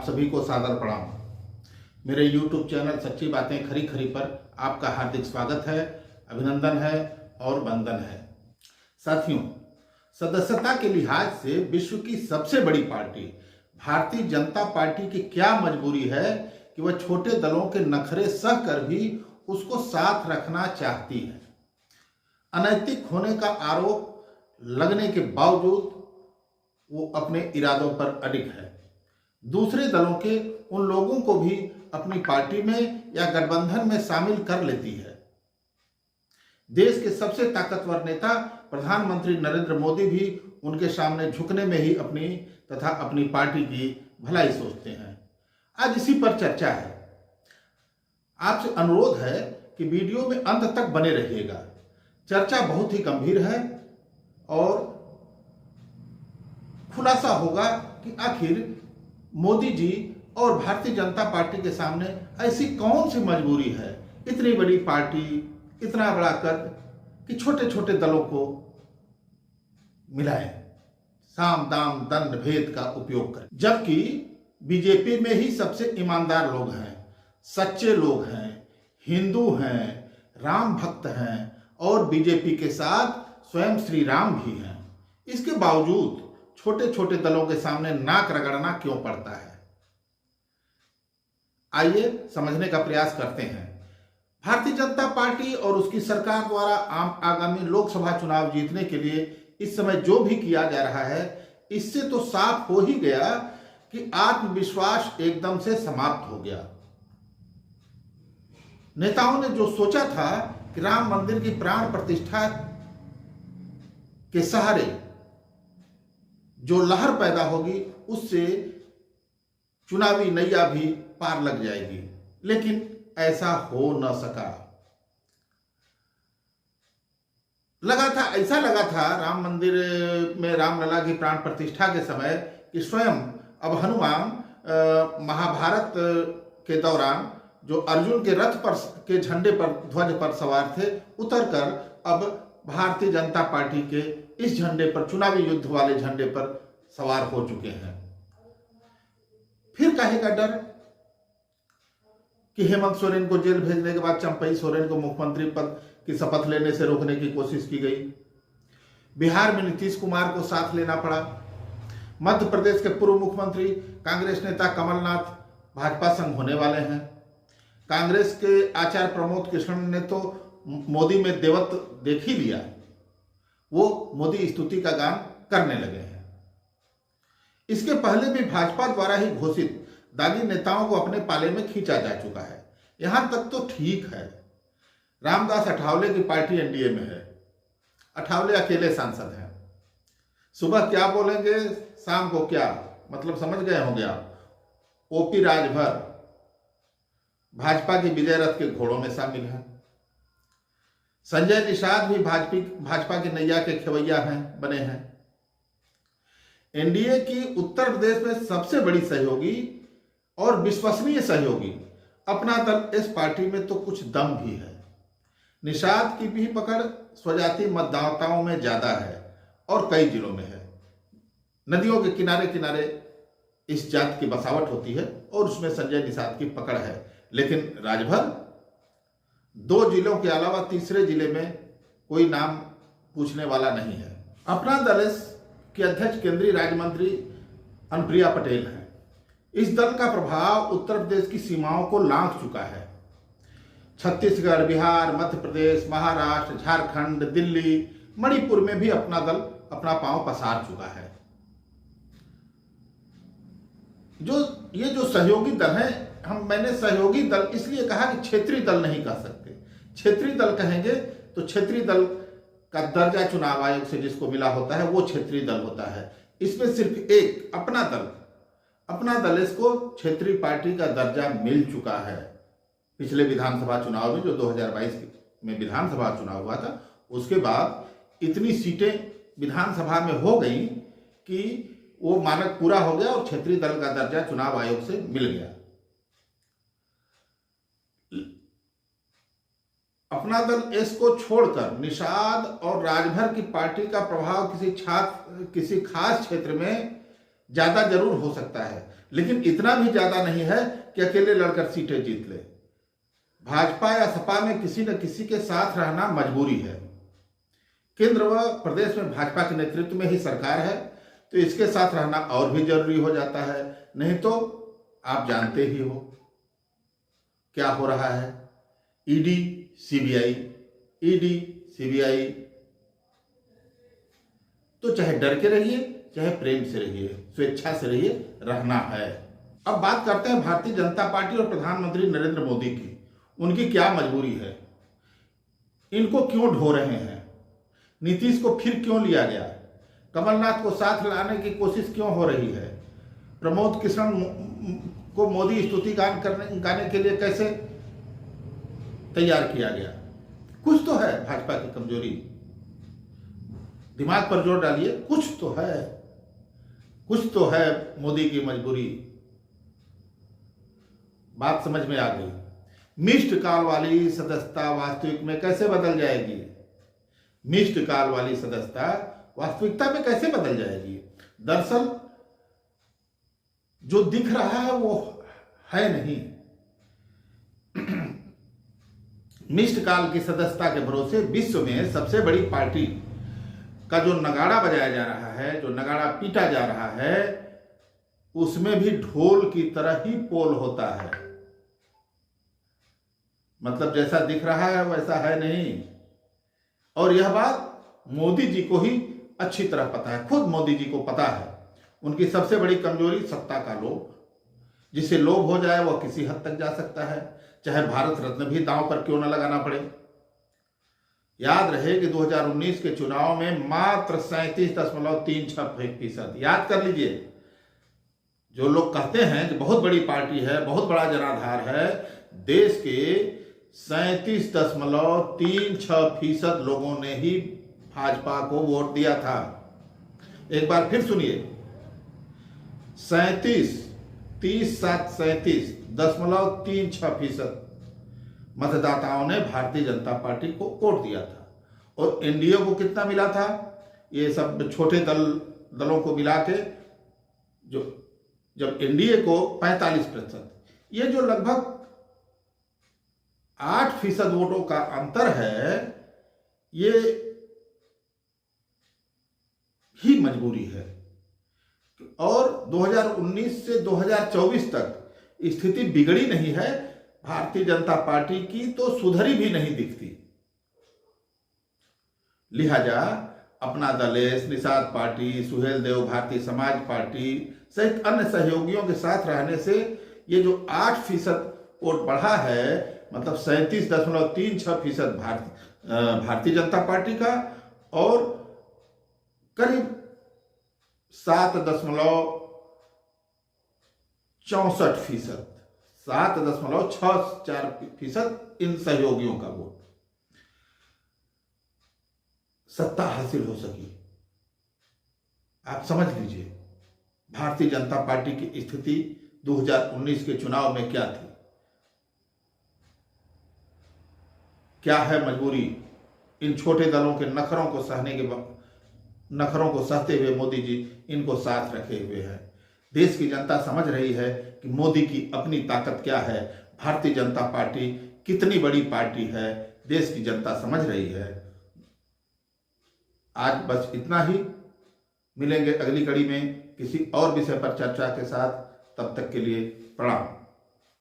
आप सभी को सादर प्रणाम। मेरे YouTube चैनल सच्ची बातें खरी खरी पर आपका हार्दिक स्वागत है, अभिनंदन है और वंदन है। साथियों, सदस्यता के लिहाज से विश्व की सबसे बड़ी पार्टी भारतीय जनता पार्टी की क्या मजबूरी है कि वह छोटे दलों के नखरे सह कर भी उसको साथ रखना चाहती है। अनैतिक होने का आरोप लगने के बावजूद वो अपने इरादों पर अडिग है। दूसरे दलों के उन लोगों को भी अपनी पार्टी में या गठबंधन में शामिल कर लेती है। देश के सबसे ताकतवर नेता प्रधानमंत्री नरेंद्र मोदी भी उनके सामने झुकने में ही अपनी पार्टी की भलाई सोचते हैं। आज इसी पर चर्चा है। आपसे अनुरोध है कि वीडियो में अंत तक बने रहिएगा। चर्चा बहुत ही गंभीर है और खुलासा होगा कि आखिर मोदी जी और भारतीय जनता पार्टी के सामने ऐसी कौन सी मजबूरी है, इतनी बड़ी पार्टी, इतना बड़ा कद, कि छोटे छोटे दलों को मिलाएं, साम दाम दंड भेद का उपयोग करें। जबकि बीजेपी में ही सबसे ईमानदार लोग हैं, सच्चे लोग हैं, हिंदू हैं, राम भक्त हैं और बीजेपी के साथ स्वयं श्री राम भी हैं। इसके बावजूद छोटे छोटे दलों के सामने नाक रगड़ना क्यों पड़ता है? आइए समझने का प्रयास करते हैं। भारतीय जनता पार्टी और उसकी सरकार द्वारा आगामी लोकसभा चुनाव जीतने के लिए इस समय जो भी किया जा रहा है, इससे तो साफ हो ही गया कि आत्मविश्वास एकदम से समाप्त हो गया। नेताओं ने जो सोचा था कि राम मंदिर की प्राण प्रतिष्ठा के सहारे जो लहर पैदा होगी, उससे चुनावी नैया भी पार लग जाएगी, लेकिन ऐसा हो न सका। ऐसा लगा था राम मंदिर में रामलला की प्राण प्रतिष्ठा के समय कि स्वयं अब हनुमान महाभारत के दौरान जो अर्जुन के रथ पर के झंडे पर ध्वज पर सवार थे, उतरकर अब भारतीय जनता पार्टी के इस झंडे पर, चुनावी युद्ध वाले झंडे पर सवार हो चुके हैं। फिर कहेगा डर कि हेमंत सोरेन को जेल भेजने के बाद चंपई सोरेन को मुख्यमंत्री पद की शपथ लेने से रोकने की कोशिश की गई। बिहार में नीतीश कुमार को साथ लेना पड़ा। मध्य प्रदेश के पूर्व मुख्यमंत्री कांग्रेस नेता कमलनाथ भाजपा संग होने वाले हैं। कांग्रेस के आचार्य प्रमोद कृष्ण ने तो मोदी में देवत्व देख ही लिया, वो मोदी स्तुति का गान करने लगे हैं। इसके पहले भी भाजपा द्वारा ही घोषित दागी नेताओं को अपने पाले में खींचा जा चुका है। यहां तक तो ठीक है, रामदास अठावले की पार्टी एनडीए में है, अठावले अकेले सांसद हैं। सुबह क्या बोलेंगे, शाम को क्या, मतलब समझ गए होंगे आप। ओपी राजभर भाजपा की विजय रथ के घोड़ों में शामिल हैं। संजय निषाद भी भाजपा की नैया के खेवैया बने हैं। एनडीए की उत्तर प्रदेश में सबसे बड़ी सहयोगी और विश्वसनीय सहयोगी अपना दल, इस पार्टी में तो कुछ दम भी है। निषाद की भी पकड़ स्वजाति मतदाताओं में ज्यादा है और कई जिलों में है। नदियों के किनारे किनारे इस जात की बसावट होती है और उसमें संजय निषाद की पकड़ है। लेकिन राजभर 2 जिलों के अलावा तीसरे जिले में कोई नाम पूछने वाला नहीं है। अपना दल के अध्यक्ष केंद्रीय राज्य मंत्री अनुप्रिया पटेल हैं। इस दल का प्रभाव उत्तर प्रदेश की सीमाओं को लांघ चुका है। छत्तीसगढ़, बिहार, मध्य प्रदेश, महाराष्ट्र, झारखंड, दिल्ली, मणिपुर में भी अपना दल अपना पांव पसार चुका है। ये जो सहयोगी दल है, मैंने सहयोगी दल इसलिए कहा कि क्षेत्रीय दल नहीं कह सकते। क्षेत्रीय दल कहेंगे तो क्षेत्रीय दल का दर्जा चुनाव आयोग से जिसको मिला होता है वो क्षेत्रीय दल होता है। इसमें सिर्फ एक अपना दल इसको क्षेत्रीय पार्टी का दर्जा मिल चुका है। पिछले विधानसभा चुनाव में, जो 2022 में विधानसभा चुनाव हुआ था, उसके बाद इतनी सीटें विधानसभा में हो गई कि वो मानक पूरा हो गया और क्षेत्रीय दल का दर्जा चुनाव आयोग से मिल गया। अपना दल एस को छोड़कर निषाद और राजभर की पार्टी का प्रभाव किसी खास क्षेत्र में ज्यादा जरूर हो सकता है, लेकिन इतना भी ज्यादा नहीं है कि अकेले लड़कर सीटें जीत ले। भाजपा या सपा में किसी न किसी के साथ रहना मजबूरी है। केंद्र व प्रदेश में भाजपा के नेतृत्व में ही सरकार है, तो इसके साथ रहना और भी जरूरी हो जाता है। नहीं तो आप जानते ही हो क्या हो रहा है। ईडी सीबीआई, तो चाहे डर के रहिए, चाहे प्रेम से रहिए, स्वेच्छा से रहिए, रहना है। अब बात करते हैं भारतीय जनता पार्टी और प्रधानमंत्री नरेंद्र मोदी की। उनकी क्या मजबूरी है, इनको क्यों ढो रहे हैं, नीतीश को फिर क्यों लिया गया, कमलनाथ को साथ लाने की कोशिश क्यों हो रही है, प्रमोद किशन को मोदी स्तुति गान गाने के लिए कैसे तैयार किया गया। कुछ तो है भाजपा की कमजोरी, दिमाग पर जोर डालिए, कुछ तो है मोदी की मजबूरी। बात समझ में आ गई। मिस्ड कॉल वाली सदस्यता वास्तविक में कैसे बदल जाएगी, मिस्ड कॉल वाली सदस्यता वास्तविकता में कैसे बदल जाएगी। दरअसल जो दिख रहा है वो है नहीं। मिस्ड कॉल की सदस्यता के भरोसे विश्व में सबसे बड़ी पार्टी का जो नगाड़ा बजाया जा रहा है, जो नगाड़ा पीटा जा रहा है, उसमें भी ढोल की तरह ही पोल होता है। मतलब जैसा दिख रहा है वैसा है नहीं। और यह बात मोदी जी को ही अच्छी तरह पता है, खुद मोदी जी को पता है। उनकी सबसे बड़ी कमजोरी सत्ता का लोभ। जिसे लोभ हो जाए वह किसी हद तक जा सकता है, चाहे भारत रत्न भी दांव पर क्यों न लगाना पड़े। याद रहे कि 2019 के चुनाव में मात्र 37.36%, याद कर लीजिए। जो लोग कहते हैं कि बहुत बड़ी पार्टी है, बहुत बड़ा जनाधार है, देश के 37.36% लोगों ने ही भाजपा को वोट दिया था। एक बार फिर सुनिए, 37.36% मतदाताओं ने भारतीय जनता पार्टी को वोट दिया था। और एनडीए को कितना मिला था, ये सब छोटे दलों को मिला के जो जब एनडीए को 45%, ये जो लगभग 8% वोटों का अंतर है, ये ही मजबूरी है। और 2019 से 2024 तक स्थिति बिगड़ी नहीं है, भारतीय जनता पार्टी की तो सुधरी भी नहीं दिखती। लिहाजा अपना दलेश, निषाद पार्टी, सुहेल देव भारतीय समाज पार्टी सहित अन्य सहयोगियों के साथ रहने से ये जो 8% वोट बढ़ा है, मतलब 37.36% भारतीय जनता पार्टी का और करीब 7.64% इन सहयोगियों का वोट सत्ता हासिल हो सकी। आप समझ लीजिए भारतीय जनता पार्टी की स्थिति 2019 के चुनाव में क्या थी, क्या है मजबूरी। इन छोटे दलों के नखरों को सहते हुए मोदी जी इनको साथ रखे हुए हैं। देश की जनता समझ रही है कि मोदी की अपनी ताकत क्या है, भारतीय जनता पार्टी कितनी बड़ी पार्टी है, देश की जनता समझ रही है। आज बस इतना ही, मिलेंगे अगली कड़ी में किसी और विषय पर चर्चा के साथ। तब तक के लिए प्रणाम।